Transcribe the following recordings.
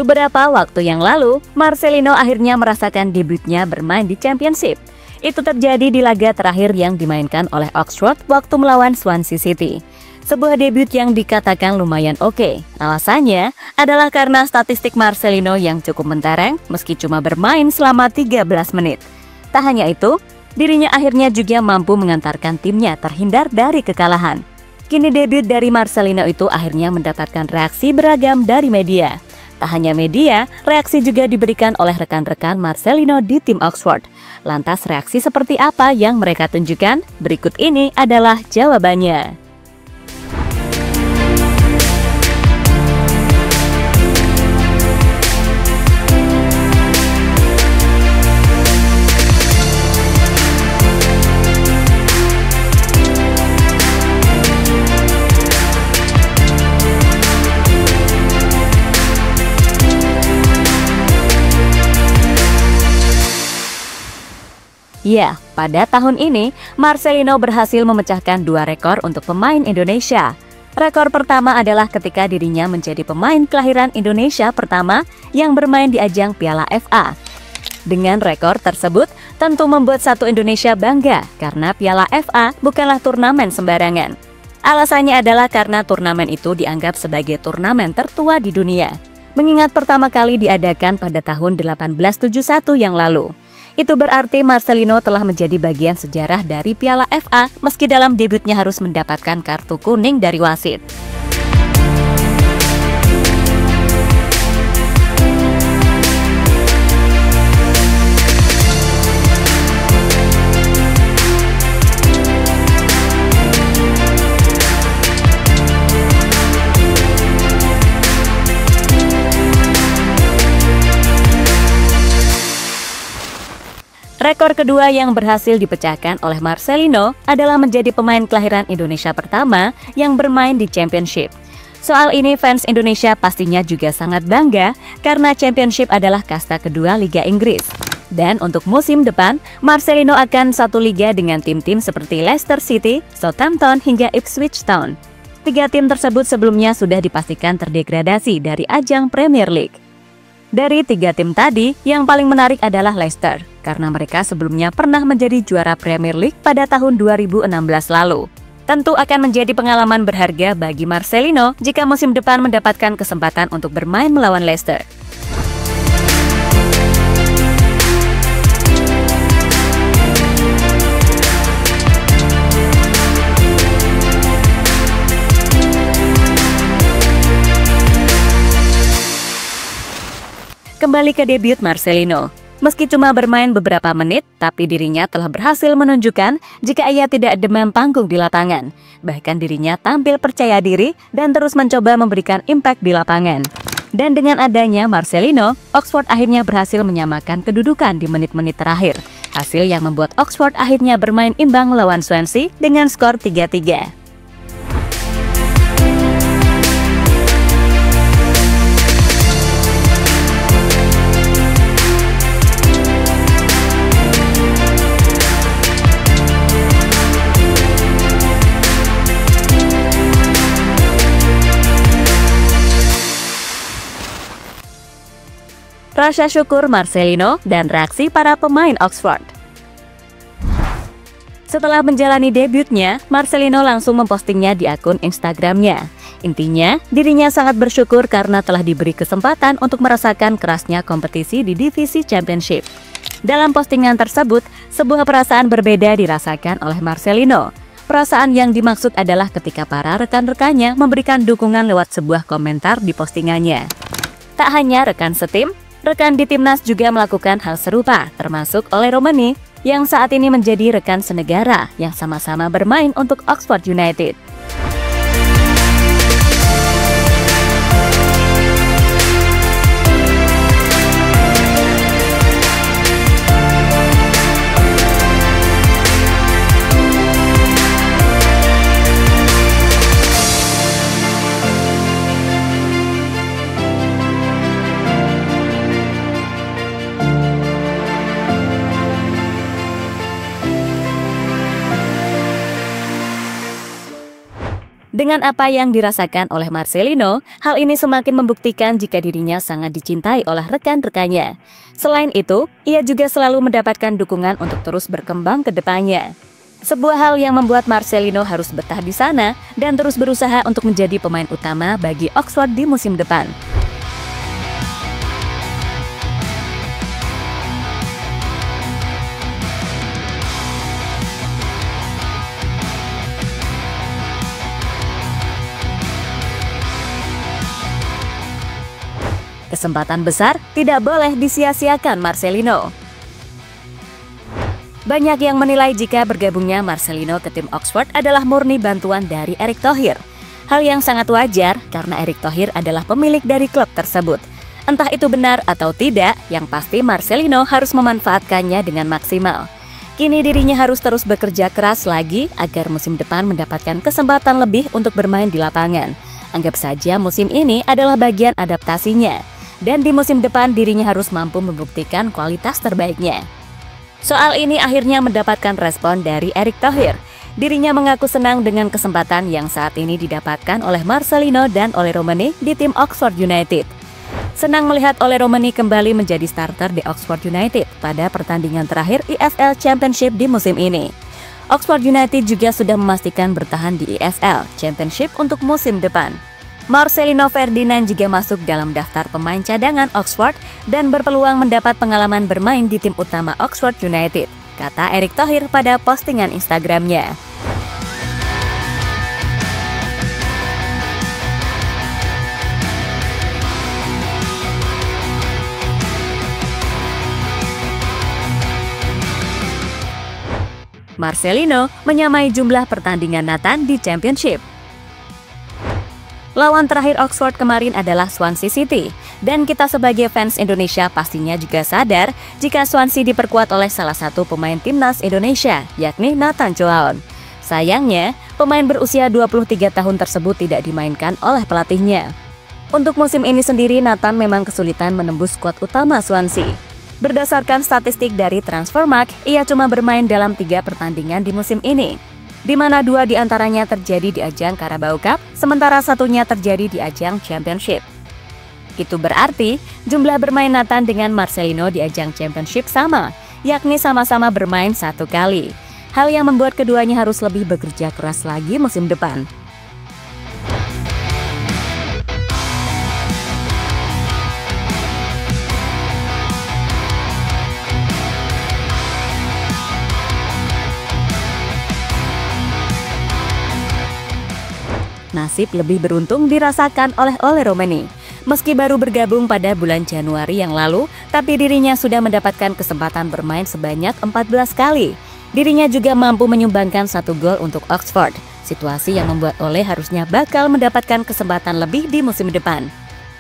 Beberapa waktu yang lalu, Marcelino akhirnya merasakan debutnya bermain di Championship. Itu terjadi di laga terakhir yang dimainkan oleh Oxford waktu melawan Swansea City. Sebuah debut yang dikatakan lumayan oke. Alasannya adalah karena statistik Marcelino yang cukup mentereng meski cuma bermain selama 13 menit. Tak hanya itu, dirinya akhirnya juga mampu mengantarkan timnya terhindar dari kekalahan. Kini debut dari Marcelino itu akhirnya mendapatkan reaksi beragam dari media. Tak hanya media, reaksi juga diberikan oleh rekan-rekan Marcelino di tim Oxford. Lantas reaksi seperti apa yang mereka tunjukkan? Berikut ini adalah jawabannya. Ya, pada tahun ini, Marcelino berhasil memecahkan 2 rekor untuk pemain Indonesia. Rekor pertama adalah ketika dirinya menjadi pemain kelahiran Indonesia pertama yang bermain di ajang Piala FA. Dengan rekor tersebut, tentu membuat satu Indonesia bangga karena Piala FA bukanlah turnamen sembarangan. Alasannya adalah karena turnamen itu dianggap sebagai turnamen tertua di dunia, mengingat pertama kali diadakan pada tahun 1871 yang lalu. Itu berarti Marcelino telah menjadi bagian sejarah dari Piala FA meski dalam debutnya harus mendapatkan kartu kuning dari wasit. Rekor kedua yang berhasil dipecahkan oleh Marcelino adalah menjadi pemain kelahiran Indonesia pertama yang bermain di Championship. Soal ini fans Indonesia pastinya juga sangat bangga karena Championship adalah kasta kedua Liga Inggris. Dan untuk musim depan, Marcelino akan satu liga dengan tim-tim seperti Leicester City, Southampton hingga Ipswich Town. 3 tim tersebut sebelumnya sudah dipastikan terdegradasi dari ajang Premier League. Dari 3 tim tadi, yang paling menarik adalah Leicester, karena mereka sebelumnya pernah menjadi juara Premier League pada tahun 2016 lalu. Tentu akan menjadi pengalaman berharga bagi Marcelino jika musim depan mendapatkan kesempatan untuk bermain melawan Leicester. Kembali ke debut Marcelino. Meski cuma bermain beberapa menit, tapi dirinya telah berhasil menunjukkan jika ia tidak demam panggung di lapangan. Bahkan dirinya tampil percaya diri dan terus mencoba memberikan impact di lapangan. Dan dengan adanya Marcelino, Oxford akhirnya berhasil menyamakan kedudukan di menit-menit terakhir. Hasil yang membuat Oxford akhirnya bermain imbang melawan Swansea dengan skor 3-3. Rasa syukur Marcelino dan reaksi para pemain Oxford. Setelah menjalani debutnya, Marcelino langsung mempostingnya di akun Instagramnya. Intinya, dirinya sangat bersyukur karena telah diberi kesempatan untuk merasakan kerasnya kompetisi di divisi Championship. Dalam postingan tersebut, sebuah perasaan berbeda dirasakan oleh Marcelino. Perasaan yang dimaksud adalah ketika para rekan-rekannya memberikan dukungan lewat sebuah komentar di postingannya. Tak hanya rekan setim, rekan di timnas juga melakukan hal serupa, termasuk oleh Romani, yang saat ini menjadi rekan senegara yang sama-sama bermain untuk Oxford United. Dengan apa yang dirasakan oleh Marcelino, hal ini semakin membuktikan jika dirinya sangat dicintai oleh rekan-rekannya. Selain itu, ia juga selalu mendapatkan dukungan untuk terus berkembang ke depannya. Sebuah hal yang membuat Marcelino harus betah di sana dan terus berusaha untuk menjadi pemain utama bagi Oxford di musim depan. Kesempatan besar tidak boleh disia-siakan Marcelino. Banyak yang menilai jika bergabungnya Marcelino ke tim Oxford adalah murni bantuan dari Erick Thohir. Hal yang sangat wajar karena Erick Thohir adalah pemilik dari klub tersebut. Entah itu benar atau tidak, yang pasti Marcelino harus memanfaatkannya dengan maksimal. Kini dirinya harus terus bekerja keras lagi agar musim depan mendapatkan kesempatan lebih untuk bermain di lapangan. Anggap saja musim ini adalah bagian adaptasinya. Dan di musim depan dirinya harus mampu membuktikan kualitas terbaiknya. Soal ini akhirnya mendapatkan respon dari Erick Thohir. Dirinya mengaku senang dengan kesempatan yang saat ini didapatkan oleh Marcelino dan Ole Romani di tim Oxford United. Senang melihat Ole Romani kembali menjadi starter di Oxford United pada pertandingan terakhir EFL Championship di musim ini. Oxford United juga sudah memastikan bertahan di EFL Championship untuk musim depan. Marcelino Ferdinand juga masuk dalam daftar pemain cadangan Oxford dan berpeluang mendapat pengalaman bermain di tim utama Oxford United, kata Erick Thohir pada postingan Instagramnya. Marcelino menyamai jumlah pertandingan Nathan di Championship. Lawan terakhir Oxford kemarin adalah Swansea City, dan kita sebagai fans Indonesia pastinya juga sadar jika Swansea diperkuat oleh salah satu pemain timnas Indonesia, yakni Nathan Choaon. Sayangnya, pemain berusia 23 tahun tersebut tidak dimainkan oleh pelatihnya. Untuk musim ini sendiri, Nathan memang kesulitan menembus skuad utama Swansea. Berdasarkan statistik dari Transfermarkt, ia cuma bermain dalam 3 pertandingan di musim ini, di mana 2 diantaranya terjadi di ajang Carabao Cup, sementara satunya terjadi di ajang Championship. Itu berarti jumlah bermain Nathan dengan Marcelino di ajang Championship sama, yakni sama-sama bermain 1 kali. Hal yang membuat keduanya harus lebih bekerja keras lagi musim depan. Nasib lebih beruntung dirasakan oleh Ole Romani. Meski baru bergabung pada bulan Januari yang lalu, tapi dirinya sudah mendapatkan kesempatan bermain sebanyak 14 kali. Dirinya juga mampu menyumbangkan 1 gol untuk Oxford, situasi yang membuat Ole harusnya bakal mendapatkan kesempatan lebih di musim depan.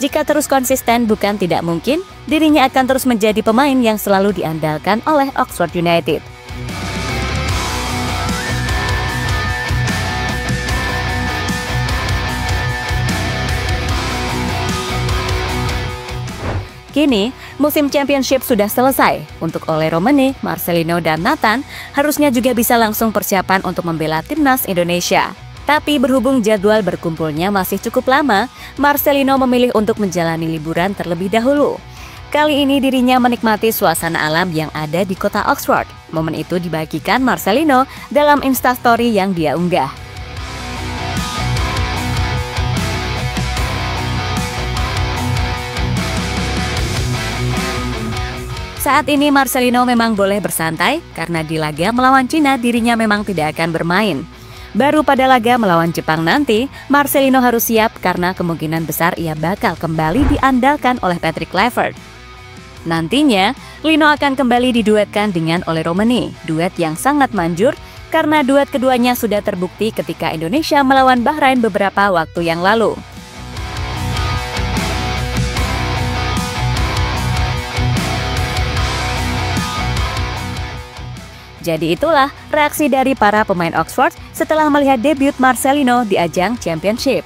Jika terus konsisten bukan tidak mungkin, dirinya akan terus menjadi pemain yang selalu diandalkan oleh Oxford United. Kini, musim Championship sudah selesai. Untuk Ole Romani, Marcelino, dan Nathan harusnya juga bisa langsung persiapan untuk membela timnas Indonesia. Tapi berhubung jadwal berkumpulnya masih cukup lama, Marcelino memilih untuk menjalani liburan terlebih dahulu. Kali ini dirinya menikmati suasana alam yang ada di kota Oxford. Momen itu dibagikan Marcelino dalam Instastory yang dia unggah. Saat ini Marcelino memang boleh bersantai karena di laga melawan Cina dirinya memang tidak akan bermain. Baru pada laga melawan Jepang nanti, Marcelino harus siap karena kemungkinan besar ia bakal kembali diandalkan oleh Patrick Kluivert. Nantinya, Lino akan kembali diduetkan dengan Ole Romani, duet yang sangat manjur karena duet keduanya sudah terbukti ketika Indonesia melawan Bahrain beberapa waktu yang lalu. Jadi itulah reaksi dari para pemain Oxford setelah melihat debut Marcelino di ajang Championship.